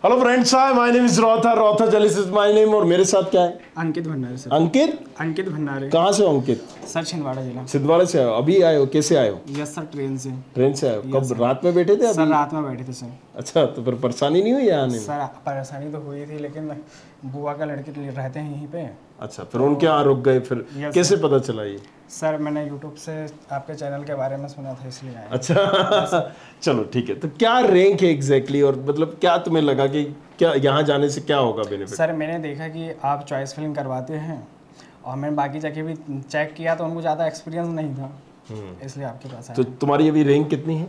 Hello friends, hi my name is रॉथा जलिस is my name. और मेरे साथ क्या है? अंकित भंडारे सर। अंकित भंडारे। कहाँ से हो अंकित? सर छिंदवाड़ा जिला। छिंदवाड़ा से आए हो? अभी आए हो? कैसे आए हो? यस सर, ट्रेन से। ट्रेन से आए हो? कब? रात में बैठे थे अभी? सर रात में बैठे थे सर। अच्छा, तो फिर परेशानी नहीं हुई आने में? सर परेशानी तो हुई थी, लेकिन बुआ का लड़के रहते हैं यहीं पे। अच्छा, फिर उनके यहाँ रुक गए फिर? कैसे पता चला ये? सर मैंने यूट्यूब से आपके चैनल के बारे में सुना था, इसलिए आया। अच्छा चलो ठीक है। तो क्या रैंक है एग्जैक्टली, और मतलब क्या तुम्हें लगा कि क्या यहाँ जाने से क्या होगा बेनिफिट? सर मैंने देखा कि आप चॉइस फिलिंग करवाते हैं, और मैंने बाकी जगह भी चेक किया तो उनको ज़्यादा एक्सपीरियंस नहीं था, इसलिए आपके पास आया। तो तुम्हारी अभी रैंक कितनी है?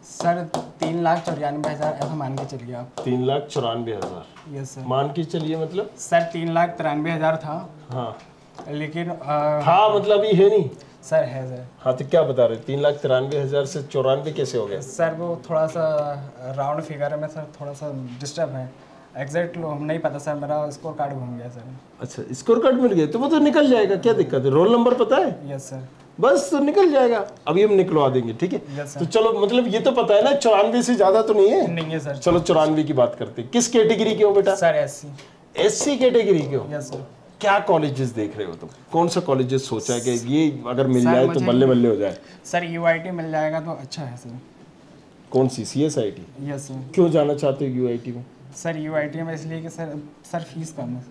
सर 3,94,000 ऐसा मान के चलिए आप। 3,94,000? Yes sir. मान के चलिए मतलब? सर 3,93,000 था। हाँ, लेकिन हाँ मतलब अभी है नहीं? सर है सर। हाँ, तो क्या बता रहे? 3,93,000 से 94 कैसे हो गया? सर वो थोड़ा सा राउंड फिगर में सर थोड़ा सा डिस्टर्ब है, एग्जैक्ट नहीं पता सर, मेरा स्कोर कार्ड घूम गया सर। अच्छा, स्कोर कार्ड मिल गया तो वो तो निकल जाएगा, क्या दिक्कत है? रोल नंबर पता है? Yes sir. बस तो निकल जाएगा, अभी हम निकलवा देंगे, ठीक है? Yes sir. तो चलो, मतलब ये तो पता है ना 94 से ज्यादा तो नहीं है? नहीं है सर। चलो 94 की बात करते हैं। किस कैटेगरी के हो बेटा? Sir SC. एससी कैटेगरी के हो? Yes sir. क्या कॉलेजेस देख रहे हो तुम? कौन सा कॉलेजेस सोचा है कि ये अगर मिल जाए तो बल्ले बल्ले हो जाए? सर यूआईटी मिल जाएगा तो अच्छा है सर। कौन सी? सीएसआईटी? Yes sir. क्यों जाना चाहते हो यूआईटी में? सर यूआईटी में इसलिए कि सर फीस कम है।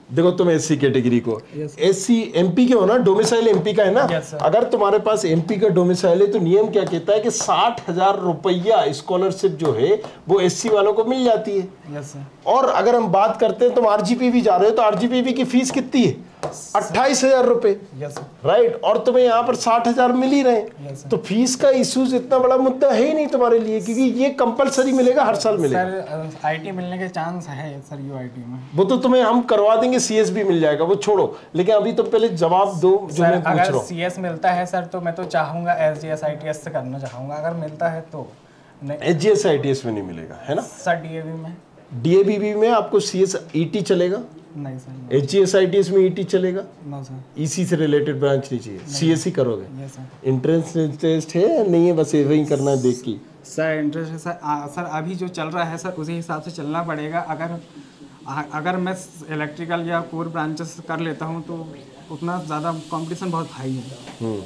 देखो, तुम एससी कैटेगरी को, Yes. एससी एमपी के हो ना? डोमिसाइल एमपी का है ना? Yes, sir. अगर तुम्हारे पास एमपी का डोमिसाइल है तो नियम क्या कहता है कि 60,000 रुपया स्कॉलरशिप जो है वो एससी वालों को मिल जाती है। Yes sir. और अगर हम बात करते हैं, तुम आरजीपीवी जा रहे हो तो आरजीपीवी की फीस कितनी है? 28,000 रुपए। Yes sir. राइट, और तुम्हें यहाँ पर 60,000 मिल ही रहे। Yes, sir. तो फीस का इश्यूज इतना बड़ा मुद्दा है ही नहीं तुम्हारे लिए, क्योंकि ये कंपलसरी मिलेगा, हर साल मिलेगा। सर आईटी मिलने के चांस है सर यूआईटी में। वो तो तुम्हें हम करवा देंगे, सीएस भी मिल जाएगा, वो छोड़ो। लेकिन अभी तुम पहले जवाब दो जो मैं पूछ रहा अगर हूँ। सीएस मिलता है सर तो मैं तो चाहूंगा एसजीएस आईटीएस से करना चाहूंगा, अगर मिलता है तो। नहीं एचजीएस आईटीएस में नहीं मिलेगा, है ना? सर डीएवी में। डीएबीबी में आपको सीएस ईटी चलेगा? नहीं सर। एचजीएस आईटीएस में ईटी चलेगा? No sir. इसी से रिलेटेड ब्रांच नहीं चाहिए, सीएस ही करोगे? Yes sir. इंट्रेंस टेस्ट है या नहीं है? बस ये वही करना है देख के? सर इंटरेस्ट है सर। सर अभी जो चल रहा है सर उसी हिसाब से चलना पड़ेगा। अगर मैं इलेक्ट्रिकल या कोर ब्रांचेस कर लेता हूँ तो उतना ज़्यादा कंपटीशन बहुत हाई है,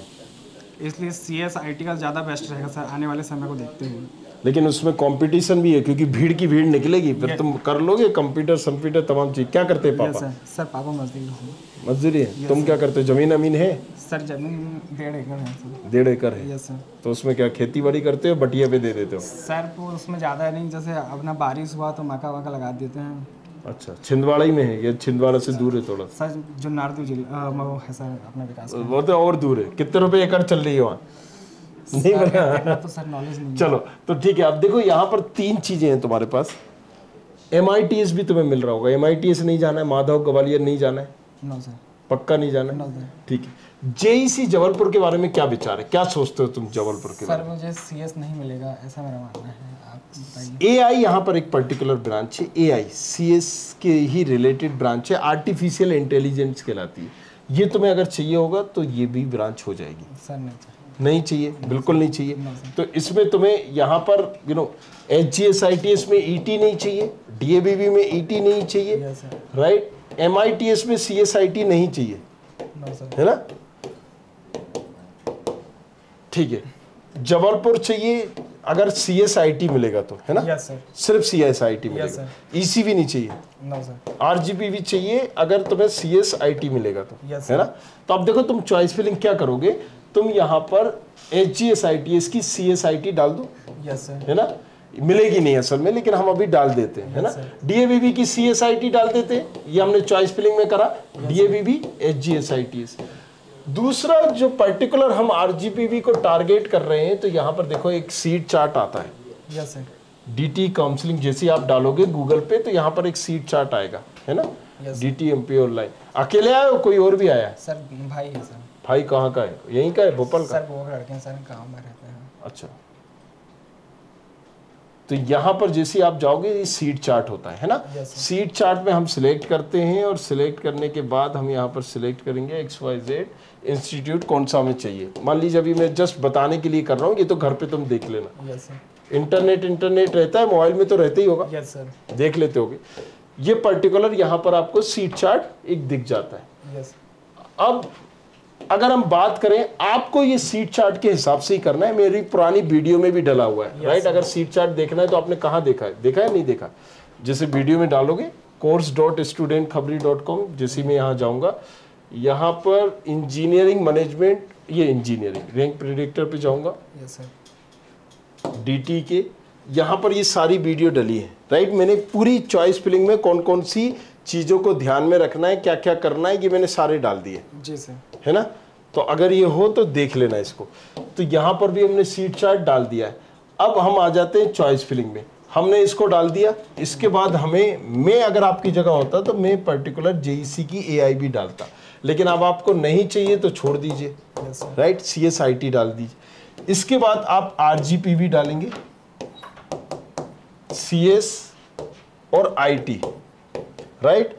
इसलिए सीएस आईटी का ज़्यादा बेस्ट रहेगा सर आने वाले समय को देखते हुए। लेकिन उसमें कंपटीशन भी है, क्योंकि भीड़ की भीड़ निकलेगी, फिर तुम कर लोगे कंप्यूटर तमाम चीज? क्या करते हैं पापा? सर पापा मजदूरी है। मजदूरी है? तुम क्या करते हो? जमीन अमीन है? सर जमीन 1.5 एकड़ है सर। 1.5 एकड़ है? Yes sir. तो उसमें क्या खेती बाड़ी करते हो, बटिया पे दे देते हो? सर तो उसमें ज़्यादा नहीं, जैसे अपना बारिश हुआ तो मक्का वक्का लगा देते हैं। अच्छा, छिंदवाड़ा ही में है? ये छिंदवाड़ा से दूर है थोड़ा? सर जो नारदू जिला वो है सर अपना विकास। वो तो और दूर है। कितने रुपए एकड़ चल रही है वहाँ? नहीं पता तो सर नॉलेज नहीं। चलो तो ठीक है। अब देखो, यहाँ पर 3 चीजें हैं तुम्हारे पास। MITS भी तुम्हें मिल रहा होगा। MITS नहीं जाना है? माधव ग्वालियर नहीं जाना है? No sir. पक्का नहीं जाना नो है? सर। ठीक है। जेईसी जबलपुर के बारे में क्या विचार है? क्या सोचते हो तुम जबलपुर के बारे सर मुझे सीएस नहीं मिलेगा ऐसा मेरा मानना है, आप बताइए। में? AI यहाँ पर एक पर्टिकुलर ब्रांच है। AI CS के ही रिलेटेड ब्रांच है, आर्टिफिशियल इंटेलिजेंस कहलाती है। ये तुम्हें अगर चाहिए होगा तो ये भी ब्रांच हो जाएगी। सर नहीं चाहिए? बिल्कुल नहीं चाहिए। तो इसमें तुम्हें यहाँ पर HGS ITS में ET नहीं चाहिए, DABB में ET नहीं चाहिए, राइट? MITS में CSIT नहीं चाहिए, है ना? ठीक है। जबलपुर चाहिए अगर CSIT मिलेगा तो, है ना? Yes sir. सिर्फ CSIT मिलेगा, ECV नहीं चाहिए। No sir. RGPV चाहिए अगर तुम्हें CSIT मिलेगा तो, है ना? तो अब देखो, तुम चॉइस फिलिंग क्या करोगे? तुम यहाँ पर HGS ITS की CSIT डाल दो। Yes sir. है ना? मिलेगी नहीं असल में, लेकिन हम अभी डाल देते हैं, है ना? DABB की CSIT डाल देते हैं, ये हमने चॉइस फिलिंग में करा। DABB HGS ITS। दूसरा जो पर्टिकुलर हम RGPV को टारगेट कर रहे हैं, तो यहाँ पर देखो एक सीट चार्ट आता है। Yes sir. DT काउंसलिंग जैसे आप डालोगे गूगल पे तो यहाँ पर एक सीट चार्ट आएगा, है ना? DT MP online. अकेले आए हो, कोई और भी आया है? सर भाई है सर। भाई कहाँ का है? यहीं का है, भोपाल का? सर वो लड़के सर गाँव में रहते हैं। अच्छा, तो यहाँ पर जैसे आप जाओगे ये सीट चार्ट होता है ना? सीट चार्ट में हम सिलेक्ट करते हैं, और सिलेक्ट करने के बाद हम यहाँ पर सिलेक्ट करेंगे XYZ इंस्टीट्यूट कौन सा हमें चाहिए। मान लीजिए अभी मैं जस्ट बताने के लिए कर रहा हूँ, ये तो घर पे तुम देख लेना। इंटरनेट रहता है मोबाइल में, तो रहता ही होगा। Yes sir. देख लेते होगे। ये पर्टिकुलर यहाँ पर आपको सीट चार्ट एक दिख जाता है। यस। अब अगर हम बात करें, आपको ये सीट चार्ट के हिसाब से ही करना है। मेरी पुरानी वीडियो में भी डला हुआ है, राइट। अगर सीट चार्ट देखना है तो आपने कहाँ देखा है, नहीं देखा? जैसे वीडियो में डालोगे course.studentkhabri.com, जैसे मैं यहाँ जाऊँगा, यहाँ पर इंजीनियरिंग मैनेजमेंट, ये इंजीनियरिंग रैंक प्रेडिक्टर पे जाऊँगा। Yes sir. DT के यहाँ पर ये सारी वीडियो डली है, राइट। मैंने पूरी चॉइस फिलिंग में कौन कौन सी चीज़ों को ध्यान में रखना है, क्या क्या करना है, ये मैंने सारे डाल दिए। जी सर। है ना। तो अगर ये हो तो देख लेना इसको। तो यहाँ पर भी हमने सीट चार्ट डाल दिया है। अब हम आ जाते हैं चॉइस फिलिंग में। हमने इसको डाल दिया। इसके बाद मैं अगर आपकी जगह होता तो मैं पर्टिकुलर JEC की AIB डालता, लेकिन अब आपको नहीं चाहिए तो छोड़ दीजिए, राइट। CSIT डाल दीजिए। इसके बाद आप RGPV डालेंगे, CS और IT, राइट।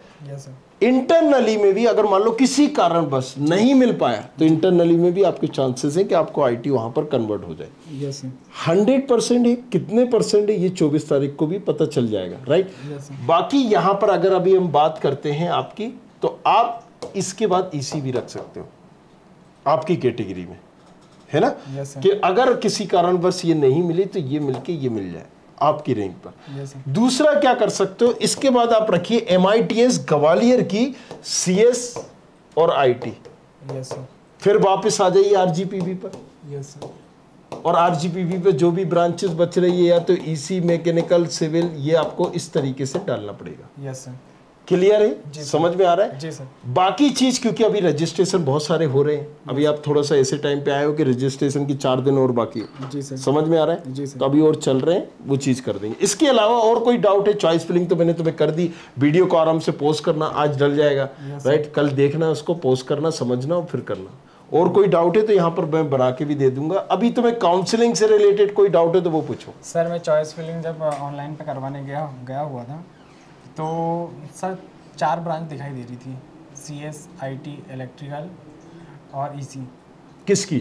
इंटरनली में भी अगर मान लो किसी कारण बस नहीं मिल पाया तो इंटरनली में भी आपके चांसेस हैं कि आपको IT वहां पर कन्वर्ट हो जाए। 100% है, कितने परसेंट है ये 24 तारीख को भी पता चल जाएगा, राइट। बाकी यहां पर अगर अभी हम बात करते हैं आपकी, तो आप इसके बाद EC भी रख सकते हो आपकी कैटेगरी में, है ना। कि अगर किसी कारणवश ये नहीं मिली तो ये मिलके ये मिल जाए आपकी रैंक पर। दूसरा क्या कर सकते हो, इसके बाद आप रखिए MITS ग्वालियर की CS और IT। फिर वापस आ जाइए RGPV पर। और RGPV पे जो भी ब्रांचेस बच रही है, या तो EC, मैकेनिकल, सिविल, ये आपको इस तरीके से डालना पड़ेगा। क्लियर है, समझ में आ रहा है? जी सर। बाकी चीज, क्योंकि अभी रजिस्ट्रेशन बहुत सारे हो रहे हैं, अभी आप थोड़ा सा ऐसे टाइम पे आए हो कि रजिस्ट्रेशन की 4 दिन और बाकी है। जी सर। समझ में आ रहा है? जी सर। तो अभी और चल रहे हैं, वो चीज कर देंगे। इसके अलावा और कोई डाउट है? चॉइस फिलिंग तो मैंने तुम्हें कर दी, वीडियो को आराम से पोस्ट करना, आज डल जाएगा, राइट। कल देखना उसको, पोस्ट करना, समझना और फिर करना। और कोई डाउट है तो यहाँ पर मैं बना के भी दे दूंगा। अभी तुम्हें काउंसलिंग से रिलेटेड कोई डाउट है तो वो पूछो। सर मैं चॉइस फिलिंग जब ऑनलाइन पे करवाने गया हुआ था, तो सर 4 ब्रांच दिखाई दे रही थी, CS, IT, इलेक्ट्रिकल और EC। किसकी?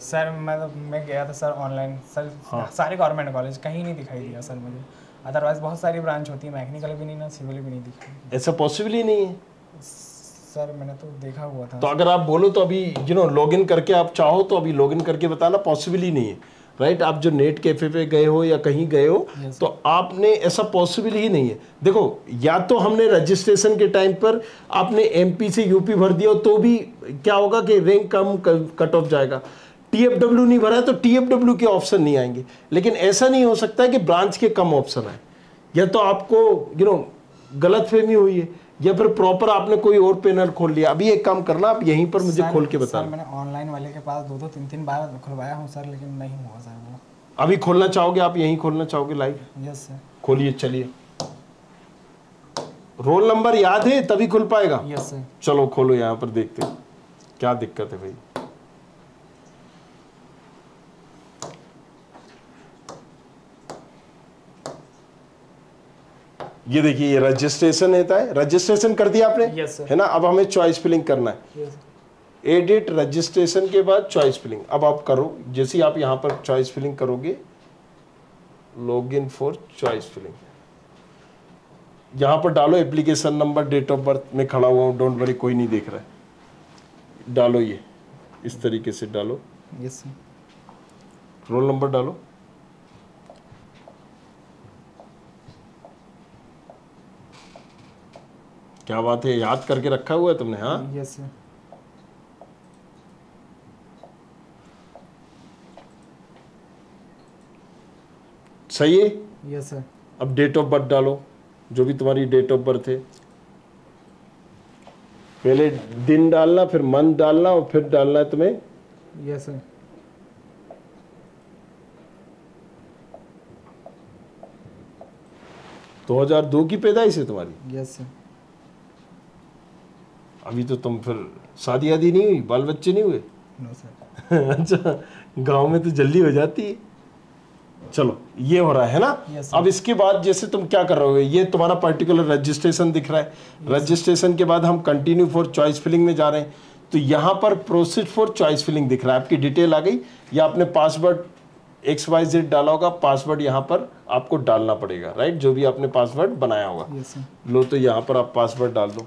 सर मैं गया था सर ऑनलाइन, सर सारे गवर्नमेंट कॉलेज, कहीं नहीं दिखाई दिया सर मुझे। अदरवाइज बहुत सारी ब्रांच होती है, मैकेनिकल भी नहीं ना, सिविल भी नहीं दिखाई। ऐसा पॉसिबल ही नहीं है सर, मैंने तो देखा हुआ था। तो अगर आप बोलो तो अभी लॉगिन करके आप चाहो तो अभी लॉगिन करके बताना, पॉसिबल ही नहीं है, राइट। आप जो नेट कैफे पे गए हो या कहीं गए हो, तो आपने, ऐसा पॉसिबल ही नहीं है। देखो, या तो हमने रजिस्ट्रेशन के टाइम पर आपने MP से UP भर दिया तो भी क्या होगा कि रैंक कम कट ऑफ जाएगा। TFW नहीं भरा है तो TFW के ऑप्शन नहीं आएंगे। लेकिन ऐसा नहीं हो सकता है कि ब्रांच के कम ऑप्शन आए, या तो आपको गलतफहमी हुई है, या फिर प्रॉपर आपने कोई और पैनल खोल लिया। अभी एक काम करना, आप यहीं पर मुझे खोल के बताना। मैंने ऑनलाइन वाले के पास 2-2, 3-3 बार खुलवाया हूँ सर, लेकिन नहीं हुआ सर वो। अभी खोलना चाहोगे आप? यहीं खोलना चाहोगे लाइव? Yes sir. खोलिए, चलिए। रोल नंबर याद है तभी खुल पाएगा? Yes sir. चलो खोलो, यहाँ पर देखते हैं क्या दिक्कत है भाई। ये देखिए, ये रजिस्ट्रेशन है, रजिस्ट्रेशन कर दिया आपने? Yes sir. है ना। अब हमें चॉइस फिलिंग करना है। एडिट रजिस्ट्रेशन के बाद चॉइस फिलिंग। अब आप करो, जैसे ही आप यहाँ पर चॉइस फिलिंग करोगे, लॉगिन फॉर चॉइस फिलिंग, यहाँ पर डालो application number, date of birth. मैं खड़ा हुआ हूँ, डोंट वरी, कोई नहीं देख रहा है। डालो, ये इस तरीके से डालो। Yes sir. रोल नंबर डालो। क्या बात है, याद करके रखा हुआ है तुमने? हाँ, यस सर। सही है। Yes sir. अब डेट ऑफ बर्थ डालो, जो भी तुम्हारी डेट ऑफ बर्थ है। पहले दिन डालना, फिर मंथ डालना, और फिर डालना है तुम्हें। Yes sir. तो 2002 की पैदाइश है तुम्हारी? Yes sir. अभी तो तुम फिर शादी आदि नहीं हुई, बाल बच्चे नहीं हुए? No sir. अच्छा, गांव में तो जल्दी हो जाती है। चलो, ये हो रहा है ना। अब इसके बाद जैसे तुम क्या कर रहे हो, ये तुम्हारा पर्टिकुलर रजिस्ट्रेशन दिख रहा है। रजिस्ट्रेशन के बाद हम कंटिन्यू फॉर चॉइस फिलिंग में जा रहे हैं। तो यहाँ पर प्रोसीड फॉर चॉइस फिलिंग दिख रहा है। आपकी डिटेल आ गई, या आपने पासवर्ड XYZ डाला होगा, पासवर्ड यहाँ पर आपको डालना पड़ेगा, राइट, जो भी आपने पासवर्ड बनाया होगा। Yes sir. लो तो यहाँ पर आप पासवर्ड डाल दो।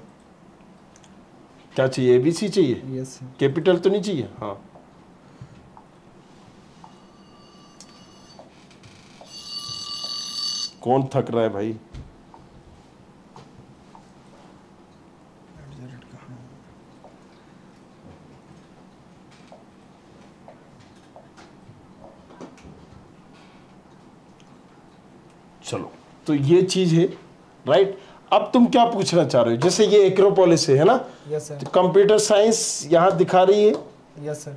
क्या चाहिए, ABC चाहिए? Yes sir. कैपिटल तो नहीं चाहिए? हाँ, कौन थक रहा है भाई? चलो, तो ये चीज है, राइट। अब तुम क्या पूछना चाह रहे हो? जैसे ये एक्रोपोलिस है ना? Yes sir. तो कंप्यूटर साइंस यहाँ दिखा रही है। Yes sir.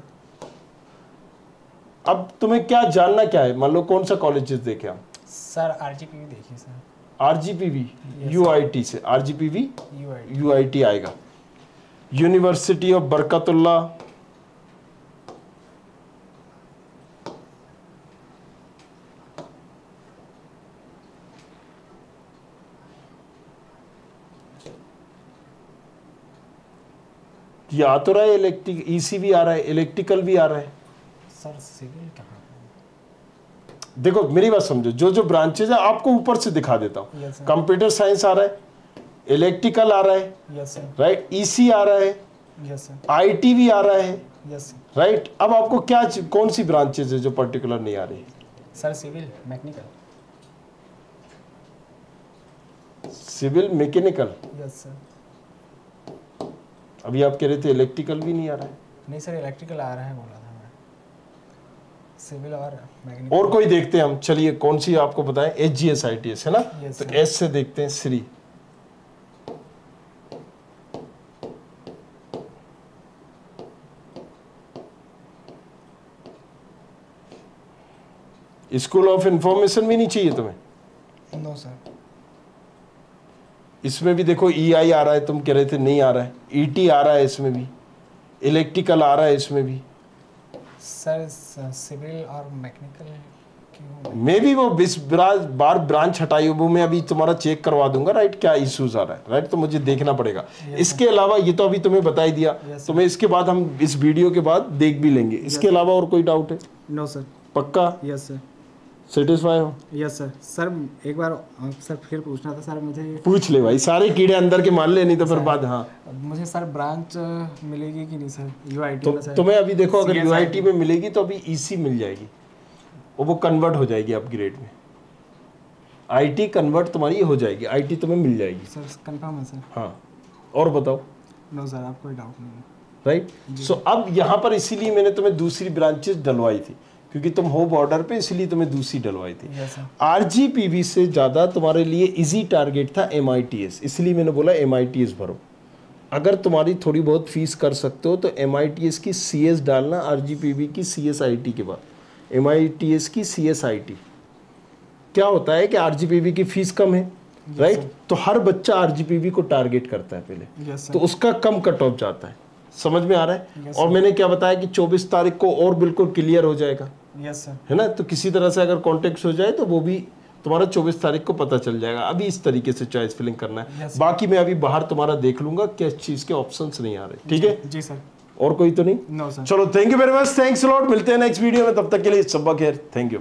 अब तुम्हें क्या जानना क्या है? मान लो कौन सा कॉलेजेस देखे हम? सर RGPV देखिए सर। RGPV, UIT से RGPV UIT। UIT आएगा। यूनिवर्सिटी ऑफ बरकतुल्ला, ये आ तो रहा है, इलेक्ट्रिक EC भी आ रहा है, इलेक्ट्रिकल भी आ रहा है। सर सिविल कहाँ? देखो मेरी बात समझो, जो जो ब्रांचेज है आपको ऊपर से दिखा देता हूँ। Yes sir. कंप्यूटर साइंस आ रहा है, इलेक्ट्रिकल आ रहा है, यस सर। राइट, EC आ रहा है, यस सर। IT भी आ रहा है, यस सर। राइट। अब आपको क्या कौन सी ब्रांचेज है जो पर्टिकुलर नहीं आ रही? Sir civil mechanical. Civil mechanical. Yes sir. अभी आप कह रहे थे इलेक्ट्रिकल भी नहीं आ रहा है। नहीं सर इलेक्ट्रिकल आ रहा है बोला था मैं, सिविल और मैकेनिकल। और कोई देखते हैं हम, चलिए कौन सी आपको बताएं? HGSITS है ना? Yes, तो sir. S से देखते हैं, श्री। स्कूल ऑफ इंफॉर्मेशन भी नहीं चाहिए तुम्हें? No sir. इसमें भी देखो EI आ रहा है, तुम कह रहे थे नहीं आ रहा है। ET आ रहा है, इसमें भी इलेक्ट्रिकल आ रहा है, इसमें भी। सर सिविल और मैकेनिकल क्यों? मैं भी वो 20 बार ब्रांच हटाई, वो मैं अभी तुम्हारा चेक करवा दूंगा, राइट, क्या इश्यूज आ रहा है, राइट। तो मुझे देखना पड़ेगा। इसके अलावा ये तो अभी तुम्हें बता ही दिया, तो मैं इसके बाद हम इस वीडियो के बाद देख भी लेंगे। इसके अलावा और कोई डाउट है? No sir. पक्का? Yes sir. सेटिस्फाई हो? Yes sir. सर एक बार सर फिर पूछना था सर मुझे। पूछ ले भाई, सारे कीड़े अंदर के मान ले, नहीं तो फिर बाद। हाँ, मुझे सर ब्रांच मिलेगी कि नहीं सर UIT तो में सर? तुम्हें अभी देखो, अगर CSIT UIT में मिलेगी तो अभी EC मिल जाएगी, और वो कन्वर्ट हो जाएगी अपग्रेड में। IT कन्वर्ट तुम्हारी हो जाएगी, IT तुम्हें मिल जाएगी। सर कंफर्म है सर? हाँ, और बताओ। नो सर, आप कोई डाउट नहीं है। राइट। सो अब यहाँ पर इसीलिए मैंने तुम्हें दूसरी ब्रांचेस डलवाई थी, क्योंकि तुम हो बॉर्डर पे, इसलिए तुम्हें दूसरी डलवाई थी। Yes sir. RGPV से ज़्यादा तुम्हारे लिए इजी टारगेट था MITS, इसलिए मैंने बोला MITS भरो। अगर तुम्हारी थोड़ी बहुत फीस कर सकते हो तो MITS की CS डालना, RGPV की CSIT के बाद MITS की CSIT। क्या होता है कि RGPV की फीस कम है, राइट, तो हर बच्चा RGPV को टारगेट करता है पहले, तो उसका कम कट ऑफ जाता है। समझ में आ रहा है? और मैंने क्या बताया कि 24 तारीख को और बिल्कुल क्लियर हो जाएगा। Yes sir. है ना? तो किसी तरह से अगर कॉन्टेक्ट हो जाए तो वो भी तुम्हारा 24 तारीख को पता चल जाएगा। अभी इस तरीके से चॉइस फिलिंग करना है। बाकी मैं अभी बाहर तुम्हारा देख लूंगा किस चीज के ऑप्शंस नहीं आ रहे। ठीक है जी सर। और कोई तो नहीं? No sir. चलो, thank you very much, thanks a lot. मिलते हैं नेक्स्ट वीडियो में, तब तक के लिए सब खैर, थैंक यू।